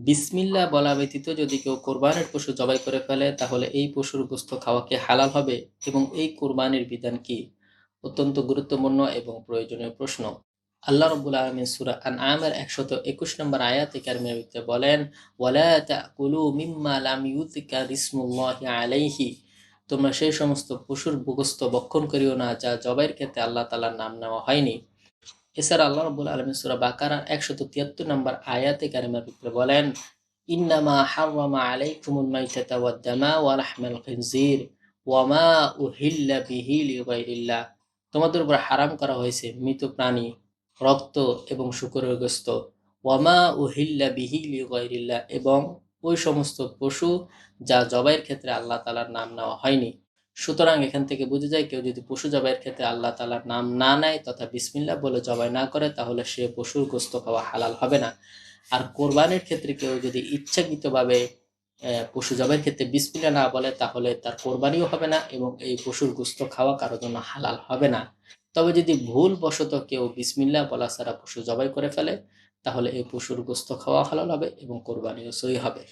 বিসমিল্লাহ বলা ব্যতীত যদি কেউ কোরবানির পশু জবাই করে ফেলে তাহলে এই পশুর গোশত খাওয়া কি হালাল হবে এবং এই কোরবানির বিধান কি? অত্যন্ত গুরুত্বপূর্ণ এবং প্রয়োজনীয় প্রশ্ন। আল্লাহ রাব্বুল আলামিন সূরা আনআমের ১২১ নম্বর আয়াতে কারিমার ভিতরে বলেন, ওয়ালা তাকুলু মিম্মা লাম ইউযকার ইসমুল্লাহি আলাইহি, তোমরা সেই সমস্ত পশুর গোশত ভক্ষণ করিও না যা জবাইয়ের ক্ষেত্রে আল্লাহ তাআলার নাম নেওয়া হয়নি। এছাড়া আল্লাহ রাব্বুল আলামিন সূরা বাকারার ১৭৩ নম্বর আয়াতে কারিমার ভিতরে বলেন, ইন্নামা হাররামা আলাইকুমুল মাইতাতা ওয়াদ দামা ওয়া লাহমাল খিনজির ওয়া মা উহিল্লা বিহি লিগাইরিল্লাহ, তোমাদের উপর হারাম করা হয়েছে মৃত প্রাণী, রক্ত এবং শূকরের গোশত, ওয়া মা উহিল্লা বিহি লিগাইরিল্লাহ, এবং ওই সমস্ত পশু যা জবাইয়ের ক্ষেত্রে আল্লাহ তাআলার নাম নেওয়া হয়নি। সুতরাং এখান থেকে বোঝা যায় কেউ যদি পশু জবাইয়ের ক্ষেত্রে আল্লাহ তাআলার নাম না নেয় তথা বিসমিল্লাহ বলে জবাই না করে তাহলে সে পশুর গোশত খাওয়া হালাল হবে না। আর কোরবানির ক্ষেত্রে কেউ যদি ইচ্ছাকৃতভাবে পশু জবাইয়ের ক্ষেত্রে বিসমিল্লাহ না বলে তাহলে তার কোরবানিও হবে না এবং এই পশুর গোশত খাওয়া কারো জন্য হালাল হবে না। তবে যদি ভুলবশত কেউ বিসমিল্লাহ বলা ছাড়া পশু জবাই করে ফেলে তাহলে এই পশুর গোশত খাওয়া হালাল হবে এবং কোরবানিও সহিহ হবে।